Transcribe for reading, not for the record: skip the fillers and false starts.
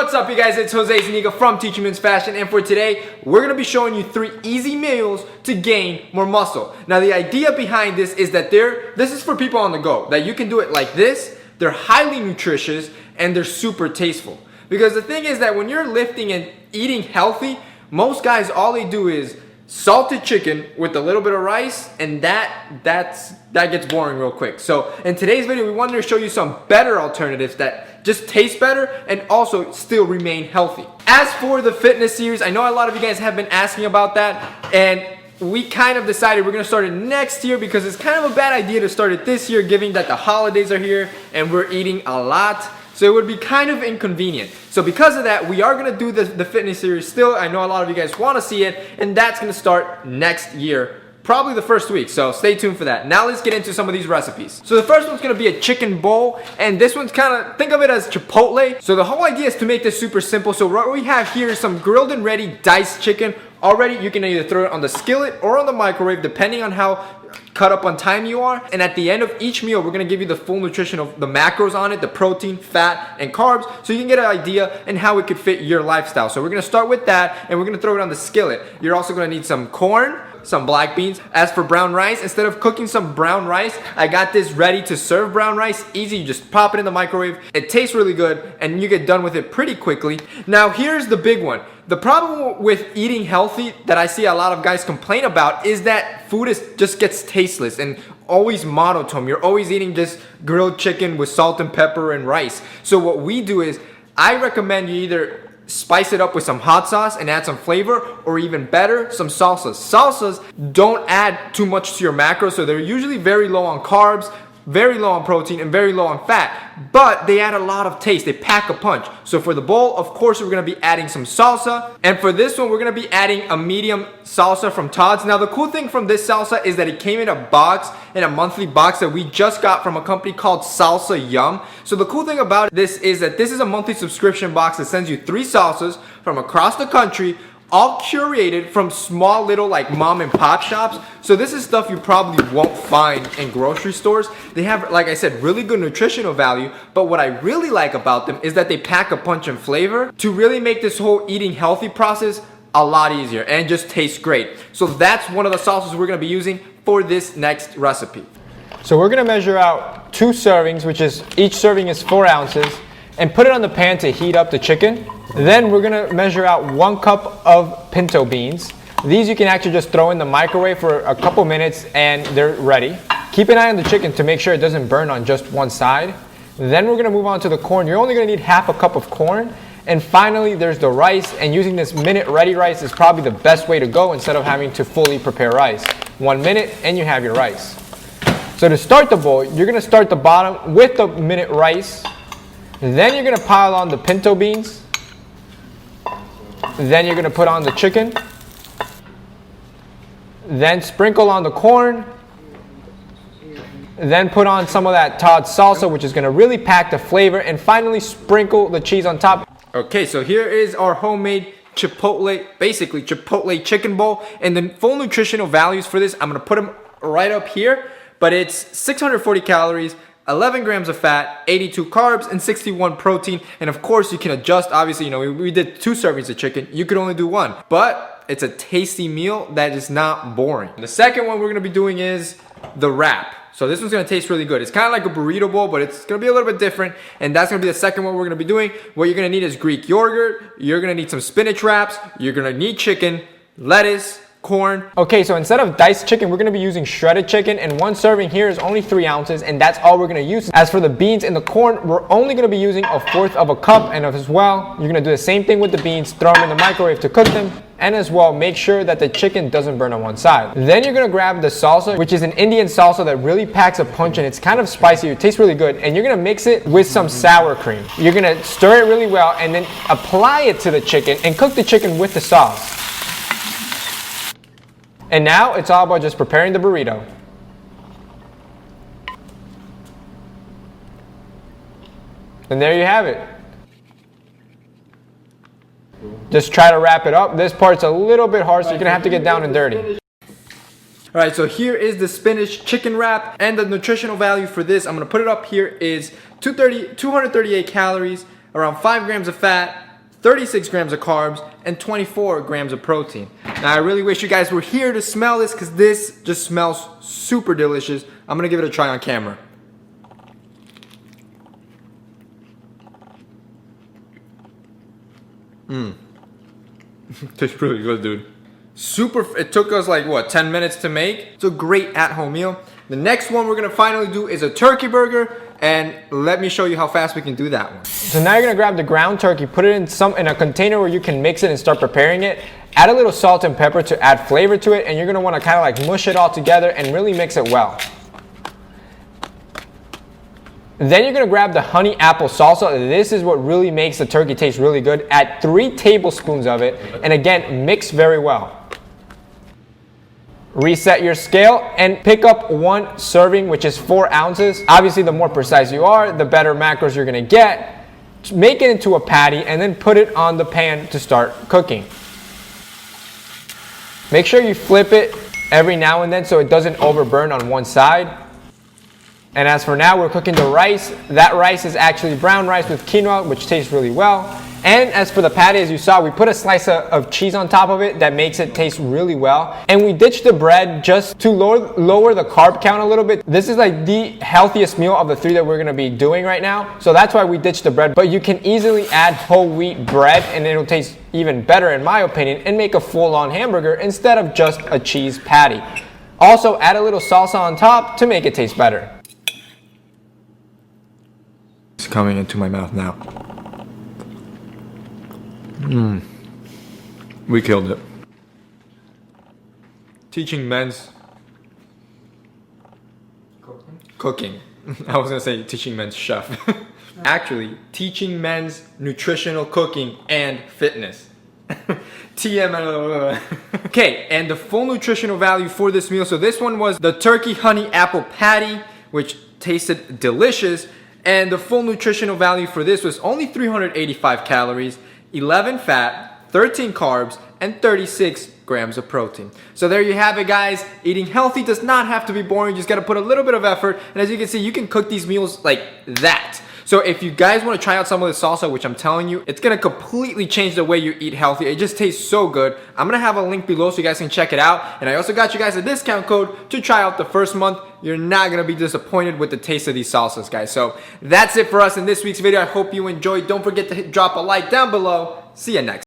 What's up, you guys? It's Jose Zuniga from Teaching Men's Fashion, and for today, we're going to be showing you 3 easy meals to gain more muscle. Now, the idea behind this is that this is for people on the go, that you can do it like this. They're highly nutritious, and they're super tasteful. Because the thing is that when you're lifting and eating healthy, most guys, all they do is salted chicken with a little bit of rice, and that gets boring real quick. So in today's video, we wanted to show you some better alternatives that just taste better and also still remain healthy. As for the fitness series, I know a lot of you guys have been asking about that, and we kind of decided we're gonna start it next year because it's kind of a bad idea to start it this year, given that the holidays are here and we're eating a lot. So it would be kind of inconvenient. So because of that, we are going to do the fitness series still. I know a lot of you guys want to see it, and that's going to start next year, probably the first week. So stay tuned for that. Now let's get into some of these recipes. So the first one's going to be a chicken bowl, and this one's kind of, think of it as Chipotle. So the whole idea is to make this super simple. So what we have here is some grilled and ready diced chicken. Already, you can either throw it on the skillet or on the microwave, depending on how cut up on time you are. And at the end of each meal, we're gonna give you the full nutrition of the macros on it, the protein, fat, and carbs, so you can get an idea and how it could fit your lifestyle. So we're gonna start with that, and we're gonna throw it on the skillet. You're also gonna need some corn, some black beans. As for brown rice, instead of cooking some brown rice, I got this ready to serve brown rice. Easy, you just pop it in the microwave. It tastes really good, and you get done with it pretty quickly. Now here's the big one. The problem with eating healthy that I see a lot of guys complain about is that food just gets tasteless and always monotone. You're always eating just grilled chicken with salt and pepper and rice. So what we do is, I recommend you either spice it up with some hot sauce and add some flavor, or even better, some salsas. Salsas don't add too much to your macros, so they're usually very low on carbs, very low on protein, and very low on fat, but they add a lot of taste. They pack a punch. So for the bowl, of course, we're gonna be adding some salsa, and for this one, we're gonna be adding a medium salsa from Todd's. Now, the cool thing from this salsa is that it came in a box, in a monthly box that we just got from a company called Salsa Yum. So the cool thing about this is that this is a monthly subscription box that sends you 3 salsas from across the country, all curated from small little like mom and pop shops. So this is stuff you probably won't find in grocery stores. They have, like I said, really good nutritional value, but what I really like about them is that they pack a punch and flavor to really make this whole eating healthy process a lot easier and just tastes great. So that's one of the salsas we're gonna be using for this next recipe. So we're gonna measure out 2 servings, which is, each serving is 4 ounces, and put it on the pan to heat up the chicken. Then we're gonna measure out 1 cup of pinto beans. These you can actually just throw in the microwave for a couple minutes and they're ready. Keep an eye on the chicken to make sure it doesn't burn on just one side. Then we're gonna move on to the corn. You're only gonna need half a cup of corn. And finally, there's the rice, and using this minute ready rice is probably the best way to go instead of having to fully prepare rice. 1 minute and you have your rice. So to start the bowl, you're gonna start the bottom with the minute rice. Then you're gonna pile on the pinto beans. Then you're gonna put on the chicken. Then sprinkle on the corn. Then put on some of that Todd's salsa, which is gonna really pack the flavor. And finally, sprinkle the cheese on top. Okay, so here is our homemade Chipotle, basically Chipotle chicken bowl. And the full nutritional values for this, I'm gonna put them right up here. But it's 640 calories, 11 grams of fat, 82 carbs, and 61 protein. And of course, you can adjust. Obviously, you know, we did 2 servings of chicken. You could only do 1. But it's a tasty meal that is not boring. The second one we're gonna be doing is the wrap. So this one's gonna taste really good. It's kind of like a burrito bowl, but it's gonna be a little bit different. And that's gonna be the second one we're gonna be doing. What you're gonna need is Greek yogurt. You're gonna need some spinach wraps. You're gonna need chicken, lettuce, corn. Okay, so instead of diced chicken, we're gonna be using shredded chicken, and 1 serving here is only 3 ounces, and that's all we're gonna use. As for the beans and the corn, we're only gonna be using 1/4 of a cup, and as well, you're gonna do the same thing with the beans, throw them in the microwave to cook them, and as well, make sure that the chicken doesn't burn on one side. Then you're gonna grab the salsa, which is an Indian salsa that really packs a punch, and it's kind of spicy, it tastes really good, and you're gonna mix it with some sour cream. You're gonna stir it really well, and then apply it to the chicken, and cook the chicken with the sauce. And now it's all about just preparing the burrito. And there you have it. Just try to wrap it up. This part's a little bit hard, so you're gonna have to get down and dirty. Alright, so here is the spinach chicken wrap, and the nutritional value for this, I'm gonna put it up here, is 238 calories, around 5 grams of fat, 36 grams of carbs, and 24 grams of protein. Now I really wish you guys were here to smell this because this just smells super delicious. I'm gonna give it a try on camera. Tastes really good, dude. It took us like what, 10 minutes to make. It's a great at-home meal. The next one we're gonna finally do is a turkey burger, and let me show you how fast we can do that one. So now you're gonna grab the ground turkey, put it in a container where you can mix it and start preparing it. Add a little salt and pepper to add flavor to it, and you're gonna wanna kind of like mush it all together and really mix it well. Then you're gonna grab the honey apple salsa. This is what really makes the turkey taste really good. Add 3 tablespoons of it, and again, mix very well. Reset your scale and pick up 1 serving, which is 4 ounces. Obviously, the more precise you are, the better macros you're gonna get. Make it into a patty and then put it on the pan to start cooking. Make sure you flip it every now and then so it doesn't overburn on one side. And as for now, we're cooking the rice. That rice is actually brown rice with quinoa, which tastes really well. And as for the patty, as you saw, we put a slice of cheese on top of it that makes it taste really well. And we ditched the bread just to lower the carb count a little bit. This is like the healthiest meal of the 3 that we're gonna be doing right now. So that's why we ditched the bread. But you can easily add whole wheat bread and it'll taste even better in my opinion and make a full-on hamburger instead of just a cheese patty. Also, add a little salsa on top to make it taste better. It's coming into my mouth now. We killed it. Teaching men's cooking. I was gonna say teaching men's chef. Actually, teaching men's nutritional cooking and fitness. TML. Okay, and the full nutritional value for this meal. So this one was the turkey honey apple patty, which tasted delicious. And the full nutritional value for this was only 385 calories, 11 fat, 13 carbs, and 36 grams of protein. So there you have it, guys. Eating healthy does not have to be boring. You just gotta put a little bit of effort. And as you can see, you can cook these meals like that. So if you guys want to try out some of this salsa, which I'm telling you, it's gonna completely change the way you eat healthy. It just tastes so good. I'm gonna have a link below so you guys can check it out. And I also got you guys a discount code to try out the first month. You're not gonna be disappointed with the taste of these salsas, guys. So that's it for us in this week's video. I hope you enjoyed. Don't forget to drop a like down below. See you next time.